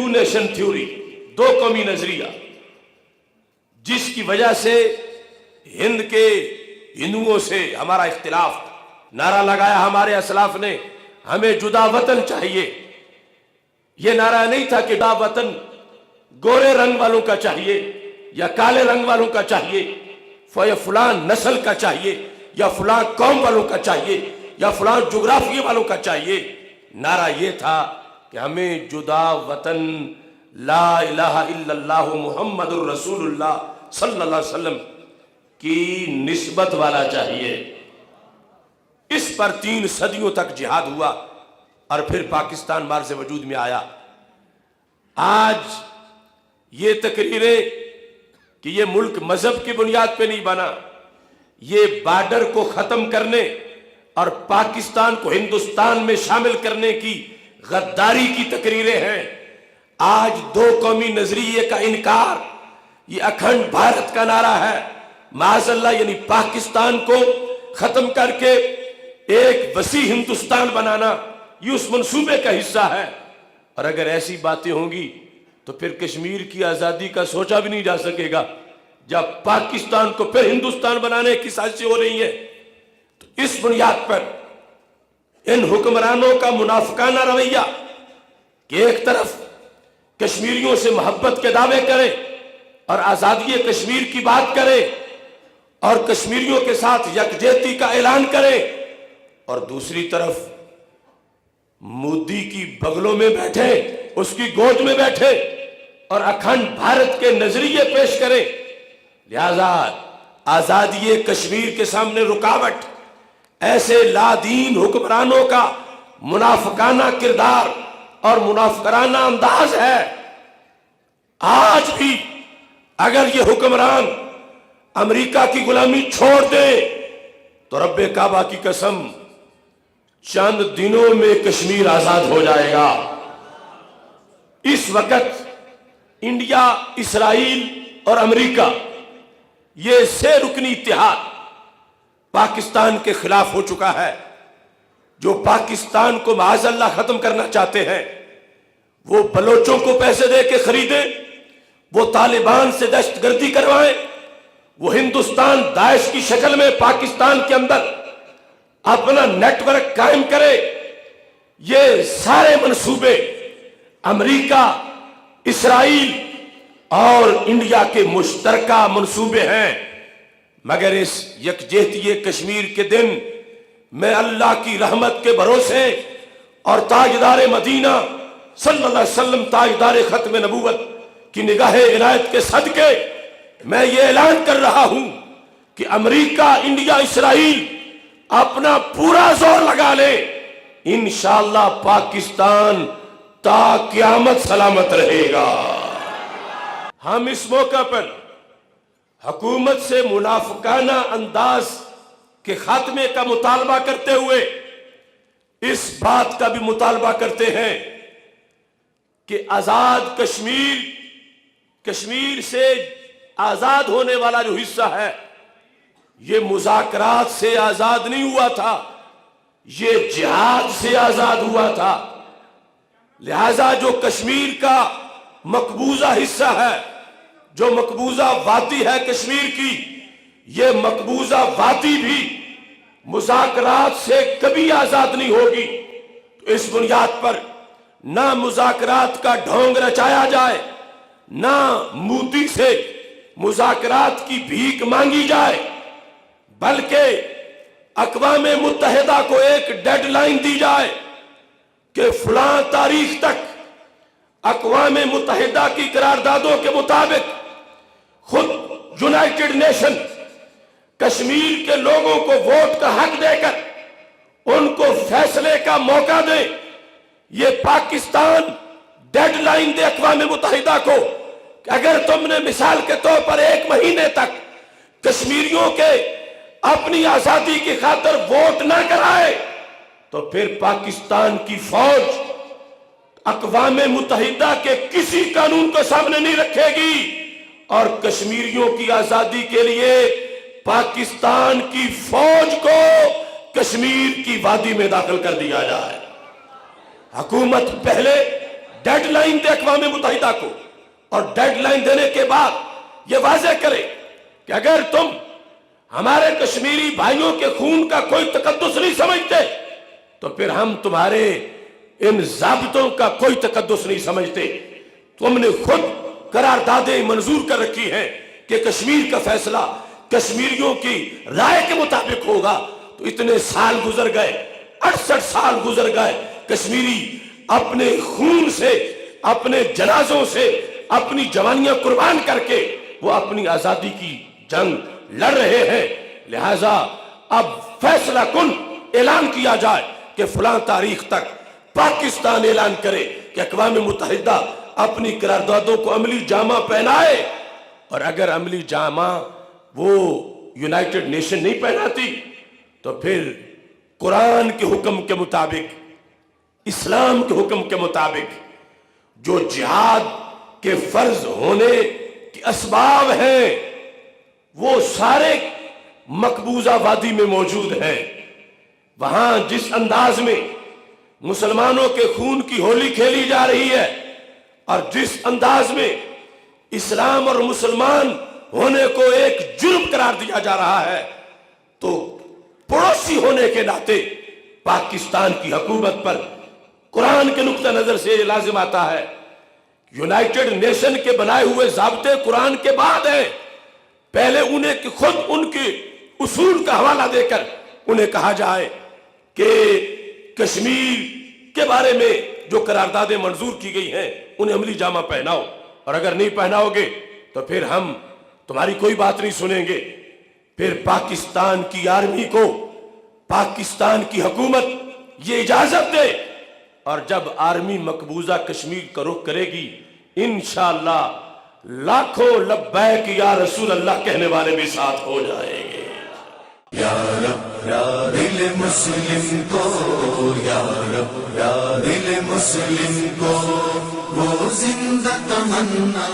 To nation theory, دو قومی نظریہ، جس کی وجہ سے ہند کے ہندوؤں سے ہمارا اختلاف، نعرہ لگایا ہمارے اسلاف نے ہمیں جدا وطن چاہیے۔ یہ نعرہ نہیں تھا کہ جدا وطن گورے رنگ والوں کا چاہیے یا کالے رنگ والوں کا چاہیے، یا فلان نسل کا چاہیے یا فلان قوم والوں کا چاہیے یا فلان جغرافیے والوں کا چاہیے۔ نعرہ یہ تھا کہ ہمیں جدا وطن لا الہ الا اللہ محمد الرسول اللہ صلی اللہ علیہ وسلم کی نسبت والا چاہیے۔ اس پر 3 صدیوں تک جہاد ہوا اور پھر پاکستان مارز وجود میں آیا۔ آج یہ تقریریں کہ یہ ملک مذہب کی بنیاد پہ نہیں بنا، یہ بارڈر کو ختم کرنے اور پاکستان کو ہندوستان میں شامل کرنے کی غداری کی تقریریں ہیں۔ آج 2 قومی نظریے کا انکار، یہ اکھنڈ بھارت کا نعرہ ہے، معاذ اللہ، یعنی پاکستان کو ختم کر کے ایک وسیع ہندوستان بنانا، یہ اس منصوبے کا حصہ ہے۔ اور اگر ایسی باتیں ہوں گی تو پھر کشمیر کی آزادی کا سوچا بھی نہیں جا سکے گا، جب پاکستان کو پھر ہندوستان بنانے کی سازشیں ہو رہی ہیں۔ تو اس بنیاد پر ان حکمرانوں کا منافقانہ رویہ کہ ایک طرف کشمیریوں سے محبت کے دعوے کرے اور آزادی کشمیر کی بات کرے اور کشمیریوں کے ساتھ یکجہتی کا اعلان کرے، اور دوسری طرف مودی کی بغلوں میں بیٹھے، اس کی گود میں بیٹھے اور اکھنڈ بھارت کے نظریے پیش کرے۔ لہذا آزادی کشمیر کے سامنے رکاوٹ ایسے لادین حکمرانوں کا منافقانہ کردار اور منافقانہ انداز ہے۔ آج بھی اگر یہ حکمران امریکہ کی غلامی چھوڑ دے تو رب کعبہ کی قسم چند دنوں میں کشمیر آزاد ہو جائے گا۔ اس وقت انڈیا، اسرائیل اور امریکہ، یہ 6 رکنی اتحاد پاکستان کے خلاف ہو چکا ہے۔ جو پاکستان کو معاذ اللہ ختم کرنا چاہتے ہیں، وہ بلوچوں کو پیسے دے کے خریدیں، وہ طالبان سے دہشت گردی کروائیں، وہ ہندوستان داعش کی شکل میں پاکستان کے اندر اپنا نیٹ ورک قائم کرے۔ یہ سارے منصوبے امریکہ، اسرائیل اور انڈیا کے مشترکہ منصوبے ہیں۔ مگر اس یکجہتی کشمیر کے دن میں اللہ کی رحمت کے بھروسے اور تاجدار مدینہ صلی اللہ علیہ وسلم، تاجدار ختم نبوت کی نگاہ عنایت کے صدقے میں یہ اعلان کر رہا ہوں کہ امریکہ، انڈیا، اسرائیل اپنا پورا زور لگا لے، انشاءاللہ پاکستان تا قیامت سلامت رہے گا۔ ہم اس موقع پر حکومت سے منافقانہ انداز کے خاتمے کا مطالبہ کرتے ہوئے اس بات کا بھی مطالبہ کرتے ہیں کہ آزاد کشمیر سے آزاد ہونے والا جو حصہ ہے، یہ مذاکرات سے آزاد نہیں ہوا تھا، یہ جہاد سے آزاد ہوا تھا۔ لہذا جو کشمیر کا مقبوضہ حصہ ہے، جو مقبوضہ وادی ہے کشمیر کی، یہ مقبوضہ وادی بھی مذاکرات سے کبھی آزاد نہیں ہوگی۔ تو اس بنیاد پر نہ مذاکرات کا ڈھونگ رچایا جائے، نہ مودی سے مذاکرات کی بھیک مانگی جائے، بلکہ اقوام متحدہ کو ایک ڈیڈ لائن دی جائے کہ فلاں تاریخ تک اقوام متحدہ کی قراردادوں کے مطابق خود یونائیٹڈ نیشن کشمیر کے لوگوں کو ووٹ کا حق دے کر ان کو فیصلے کا موقع دے۔ یہ پاکستان ڈیڈ لائن دے اقوام متحدہ کو کہ اگر تم نے مثال کے طور پر 1 مہینے تک کشمیریوں کے اپنی آزادی کی خاطر ووٹ نہ کرائے تو پھر پاکستان کی فوج اقوام متحدہ کے کسی قانون کو سامنے نہیں رکھے گی اور کشمیریوں کی آزادی کے لیے پاکستان کی فوج کو کشمیر کی وادی میں داخل کر دیا جائے۔ حکومت پہلے ڈیڈ لائن دے اقوام متحدہ کو، اور ڈیڈ لائن دینے کے بعد یہ واضح کرے کہ اگر تم ہمارے کشمیری بھائیوں کے خون کا کوئی تقدس نہیں سمجھتے تو پھر ہم تمہارے ان ضابطوں کا کوئی تقدس نہیں سمجھتے۔ تم نے خود قراردادیں منظور کر رکھی ہیں کہ کشمیر کا فیصلہ کشمیریوں کی رائے کے مطابق ہوگا، تو اتنے سال گزر گئے، 68 سال گزر گئے، کشمیری اپنے خون سے، اپنے جنازوں سے، اپنی جوانیاں قربان کر کے وہ اپنی آزادی کی جنگ لڑ رہے ہیں۔ لہٰذا اب فیصلہ کن اعلان کیا جائے کہ فلاں تاریخ تک پاکستان اعلان کرے کہ اقوام متحدہ اپنی قراردادوں کو عملی جامہ پہنائے، اور اگر عملی جامہ وہ یونائٹڈ نیشن نہیں پہناتی تو پھر قرآن کے حکم کے مطابق، اسلام کے حکم کے مطابق جو جہاد کے فرض ہونے کے اسباب ہیں وہ سارے مقبوضہ وادی میں موجود ہیں۔ وہاں جس انداز میں مسلمانوں کے خون کی ہولی کھیلی جا رہی ہے، اور جس انداز میں اسلام اور مسلمان ہونے کو ایک جرم قرار دیا جا رہا ہے، تو پڑوسی ہونے کے ناطے پاکستان کی حکومت پر قرآن کے نقطہ نظر سے یہ لازم آتا ہے، یونائٹڈ نیشن کے بنائے ہوئے ضابطے قرآن کے بعد ہیں، پہلے انہیں خود ان کے اصول کا حوالہ دے کر انہیں کہا جائے کہ کشمیر کے بارے میں جو قراردادیں منظور کی گئی ہیں انہیں عملی جامہ پہناؤ، اور اگر نہیں پہناؤ گے تو پھر ہم تمہاری کوئی بات نہیں سنیں گے۔ پھر پاکستان کی آرمی کو، پاکستان کی حکومت یہ اجازت دے، اور جب آرمی مقبوضہ کشمیر کا رخ کرے گی انشاءاللہ لاکھوں لبیک یا رسول اللہ کہنے والے بھی ساتھ ہو جائیں گے۔ یا رب یا دل مسلم کو، یا رب یا دل مسلم کو، وہ زندہ تمنا